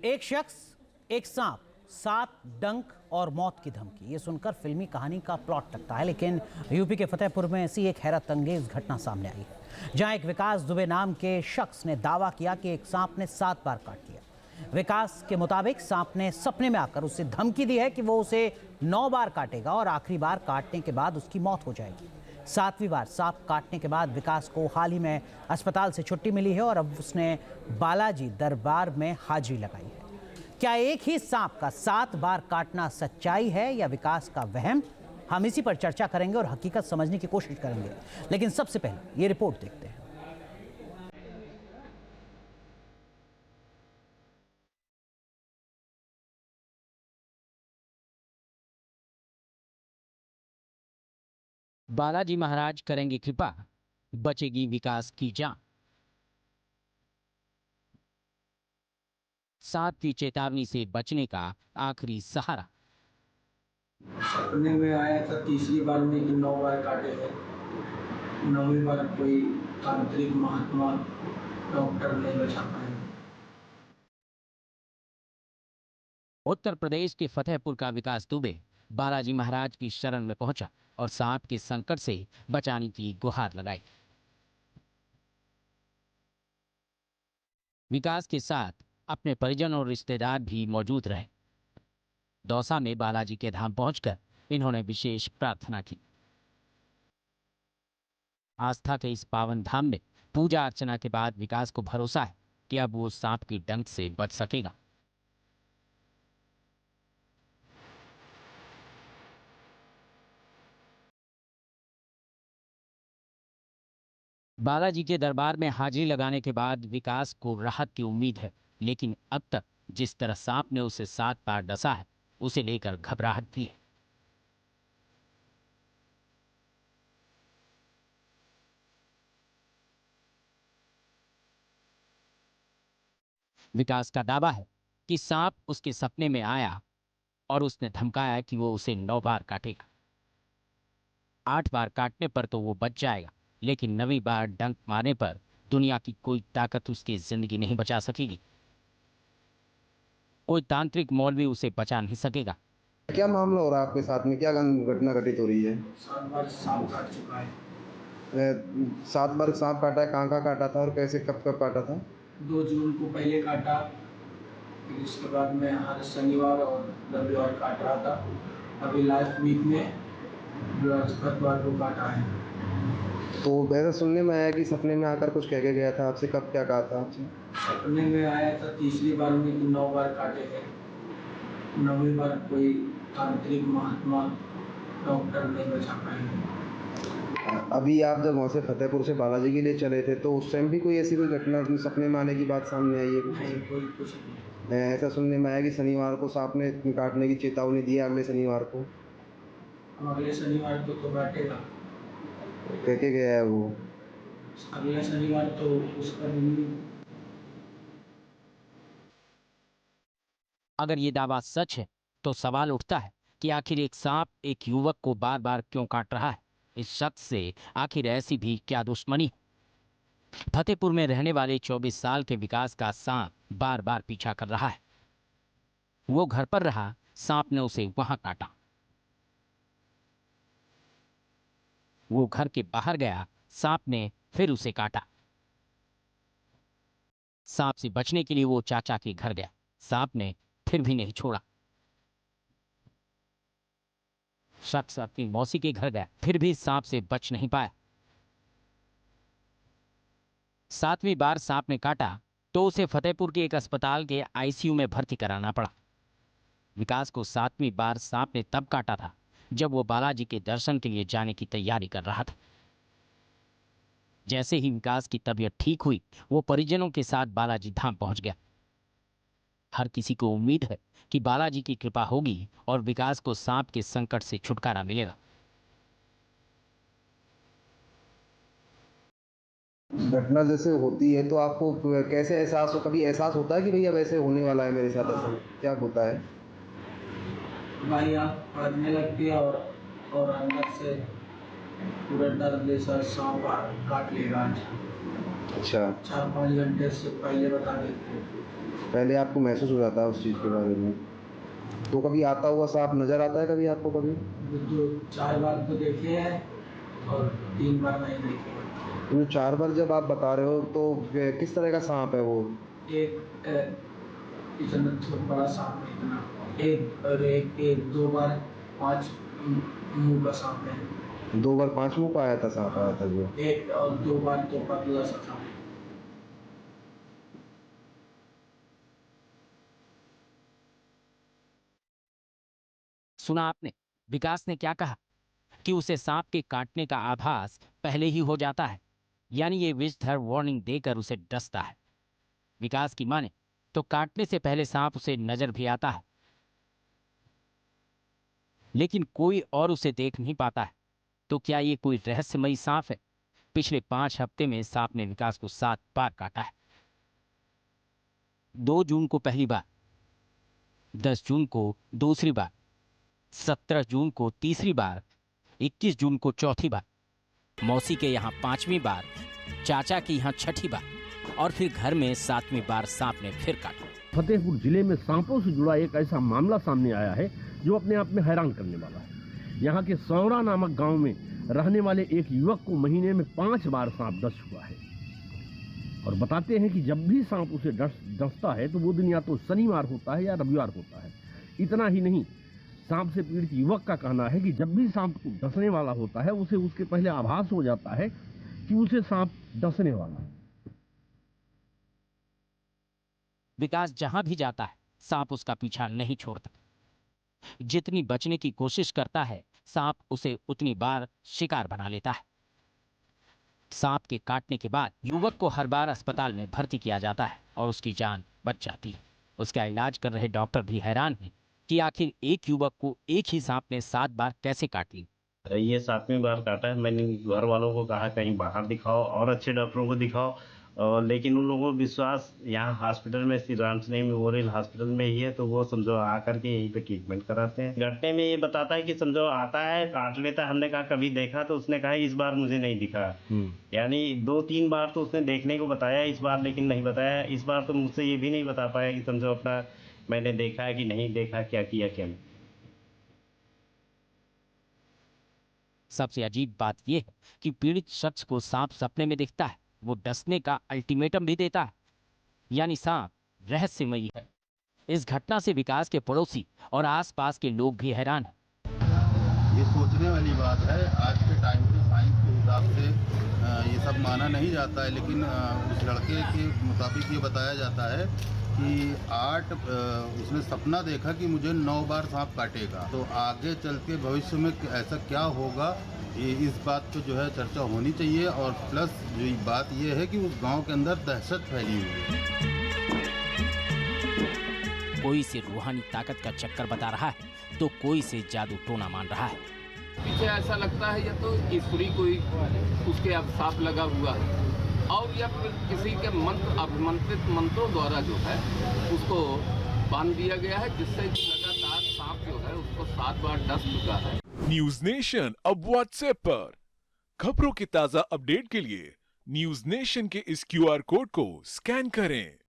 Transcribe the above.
एक शख्स, एक सांप, 7 डंक और मौत की धमकी। ये सुनकर फिल्मी कहानी का प्लॉट लगता है, लेकिन यूपी के फतेहपुर में ऐसी एक हैरत अंगेज घटना सामने आई है, जहां एक विकास दुबे नाम के शख्स ने दावा किया कि एक सांप ने 7 बार काट लिया। विकास के मुताबिक सांप ने सपने में आकर उसे धमकी दी है कि वो उसे 9 बार काटेगा और आखिरी बार काटने के बाद उसकी मौत हो जाएगी। 7वीं बार सांप काटने के बाद विकास को हाल ही में अस्पताल से छुट्टी मिली है और अब उसने बालाजी दरबार में हाजिरी लगाई है। क्या एक ही सांप का 7 बार काटना सच्चाई है या विकास का वहम? हम इसी पर चर्चा करेंगे और हकीकत समझने की कोशिश करेंगे, लेकिन सबसे पहले ये रिपोर्ट देखते हैं। बालाजी महाराज करेंगे कृपा, बचेगी विकास की जान। 7वीं चेतावनी से बचने का आखिरी सहारा। सपने में आया था तीसरी बार में कि 9 बार काटे थे। 9वीं बार कोई तांत्रिक महात्मा डॉक्टर नहीं बचा पाए। उत्तर प्रदेश के फतेहपुर का विकास दुबे बालाजी महाराज की शरण में पहुंचा और सांप के संकट से बचाने की गुहार लगाई। विकास के साथ अपने परिजन और रिश्तेदार भी मौजूद रहे। दौसा में बालाजी के धाम पहुंचकर इन्होंने विशेष प्रार्थना की। आस्था के इस पावन धाम में पूजा अर्चना के बाद विकास को भरोसा है कि अब वो सांप की डंक से बच सकेगा। बालाजी के दरबार में हाजिरी लगाने के बाद विकास को राहत की उम्मीद है, लेकिन अब तक जिस तरह सांप ने उसे 7 बार डसा है, उसे लेकर घबराहट भी है। विकास का दावा है कि सांप उसके सपने में आया और उसने धमकाया कि वो उसे 9 बार काटेगा। 8 बार काटने पर तो वो बच जाएगा, लेकिन 9वीं बार डंक मारने पर दुनिया की कोई ताकत उसकी जिंदगी नहीं बचा सकेगी। कोई तांत्रिक मौलवी उसे बचा नहीं सकेगा। क्या मामला हो रहा है आपके साथ में? क्या घटना घटित हो रही है? 7 बार सांप काट चुका है। 7 बार सांप काटा है? कहाँ काटा था और कैसे कब कब काटा था? 2 जून को पहले काटा, फिर इसके बाद में हर शनिवार और रविवार काट रहा था। अभी लास्ट वीक में बृहस्पतिवार को काटा है। तो वैसा सुनने में आया कि सपने में आकर कुछ कह के गया था आपसे। कब क्या कहा था आपसे? सपने में आया था तीसरी बार में कि 9 बार काटे थे। 9वीं बार कोई तांत्रिक महात्मा डॉक्टर नहीं बचा पाए। अभी आप जब वहाँ से फतेहपुर से बालाजी के लिए चले थे, तो उस टाइम भी कोई ऐसी कोई घटना सपने में आने की बात सामने आई है? नहीं, कोई कुछ नहीं। ऐसा सुनने में आया कि शनिवार को सांप ने काटने की चेतावनी दी है, अगले शनिवार को। अगले शनिवार को तो काटेगा। कह के गया है वो? अगले शनिवार तो उसका दिन। अगर ये दावा सच है तो सवाल उठता है कि आखिर एक सांप एक युवक को बार बार क्यों काट रहा है? इस शख्स से आखिर ऐसी भी क्या दुश्मनी? फतेहपुर में रहने वाले 24 साल के विकास का सांप बार बार पीछा कर रहा है। वो घर पर रहा, सांप ने उसे वहां काटा। वो घर के बाहर गया, सांप ने फिर उसे काटा। सांप से बचने के लिए वो चाचा के घर गया, सांप ने फिर भी नहीं छोड़ा। शख्स अपनी मौसी के घर गया, फिर भी सांप से बच नहीं पाया। 7वीं बार सांप ने काटा तो उसे फतेहपुर के एक अस्पताल के आईसीयू में भर्ती कराना पड़ा। विकास को 7वीं बार सांप ने तब काटा था जब वो बालाजी के दर्शन के लिए जाने की तैयारी कर रहा था। जैसे ही विकास की तबीयत ठीक हुई, वो परिजनों के साथ बालाजी धाम पहुंच गया। हर किसी को उम्मीद है कि बालाजी की कृपा होगी और विकास को सांप के संकट से छुटकारा मिलेगा। घटना जैसे होती है तो आपको कैसे एहसास हो? कभी एहसास होता है कि भैया वैसे होने वाला है मेरे साथ? ऐसा क्या होता है? हमारी आँख फड़कने लगती है और अंदर से पूरा दर्द जैसा सांप काट लेगा। अच्छा। 4-5 घंटे से पहले बता देते हैं। पहले आपको महसूस हो जाता है उस चीज़ के बारे में? तो कभी आता हुआ सांप नज़र आता है कभी आपको कभी? जो 4 बार तो देखे हैं और 3 बार नहीं देखे हैं। तो 4 बार जब आप बता रहे हो तो किस तरह का सांप है वो? एक इतना थोड़ा बड़ा सांप है, इतना एक 2 बार 5 मुंह का सांप है। 2 बार 5 मुँह का आया था सांप आया था जो? एक और 2 बार तो पतला सा सांप है। सुना आपने विकास ने क्या कहा कि उसे सांप के काटने का आभास पहले ही हो जाता है, यानी ये विषधर वार्निंग देकर उसे डसता है। विकास की माने तो काटने से पहले सांप उसे नजर भी आता है, लेकिन कोई और उसे देख नहीं पाता है। तो क्या ये कोई रहस्यमयी सांप है? पिछले 5 हफ्ते में सांप ने विकास को 7 बार काटा है। 2 जून को पहली बार, 10 जून को दूसरी बार, 17 जून को तीसरी बार, 21 जून को चौथी बार, मौसी के यहाँ 5वीं बार, चाचा के यहाँ 6ठी बार और फिर घर में 7वीं बार सांप ने फिर काटा। फतेहपुर जिले में सांपों से जुड़ा एक ऐसा मामला सामने आया है जो अपने आप में हैरान करने वाला है। यहाँ के सौरा नामक गांव में रहने वाले एक युवक को महीने में 5 बार सांप डस हुआ है और बताते हैं कि जब भी सांप उसे डसता है तो वो दिन या तो शनिवार होता है या रविवार होता है। इतना ही नहीं, सांप से पीड़ित युवक का कहना है कि जब भी सांप को डसने वाला होता है उसे उसके पहले आभास हो जाता है कि उसे सांप डसने वाला है। विकास जहां भी जाता है सांप उसका पीछा नहीं छोड़ता। जितनी बचने की कोशिश करता है सांप उसे उतनी बार शिकार बना लेता है। सांप के काटने के बाद युवक को हर बार अस्पताल में भर्ती किया जाता है और उसकी जान बच जाती है। उसका इलाज कर रहे डॉक्टर भी हैरान हैं कि आखिर एक युवक को एक ही सांप ने 7 बार कैसे काट ली। ये 7वीं बार काटा है। मैंने घर वालों को कहा कहीं बाहर दिखाओ और अच्छे डॉक्टरों को दिखाओ, लेकिन उन लोगों को विश्वास यहाँ हॉस्पिटल में श्री रामसनेही मेमोरियल हॉस्पिटल में ही है, तो वो समझो आकर के यहीं पे ट्रीटमेंट कराते हैं। घटने में ये बताता है कि समझो आता है काट लेता है। हमने कहा कभी देखा, तो उसने कहा इस बार मुझे नहीं दिखा। यानी 2-3 बार तो उसने देखने को बताया, इस बार लेकिन नहीं बताया। इस बार तो मुझसे ये भी नहीं बता पाया कि समझो अपना मैंने देखा है कि नहीं देखा, क्या किया क्या नहीं। सबसे अजीब बात यह है कि पीड़ित शख्स को सांप सपने में दिखता है, वो डसने का अल्टीमेटम भी देता है, यानी सांप रहस्यमयी है। इस घटना से विकास के पड़ोसी और आसपास के लोग भी हैरान हैं। ये सोचने वाली बात है। आज के टाइम पे साइंस के हिसाब से ये सब माना नहीं जाता है, लेकिन उस लड़के के मुताबिक ये बताया जाता है कि उसने सपना देखा कि मुझे 9 बार सांप काटेगा। तो आगे चल के भविष्य में ऐसा क्या होगा, इस बात पे जो है चर्चा होनी चाहिए। और प्लस जो बात ये है कि उस गांव के अंदर दहशत फैली हुई है। कोई से रूहानी ताकत का चक्कर बता रहा है तो कोई से जादू टोना मान रहा है। पीछे ऐसा लगता है या तो ईश्वरी कोई उसके अभिशाप लगा हुआ है और या फिर किसी के मंत्र अभिमंत्रित मंत्रों द्वारा जो है उसको बांध दिया गया है, जिससे लगातार सांप जो है उसको 7 बार डस चुका है। न्यूज नेशन अब व्हाट्सएप पर खबरों के ताजा अपडेट के लिए न्यूज नेशन के इस QR कोड को स्कैन करें।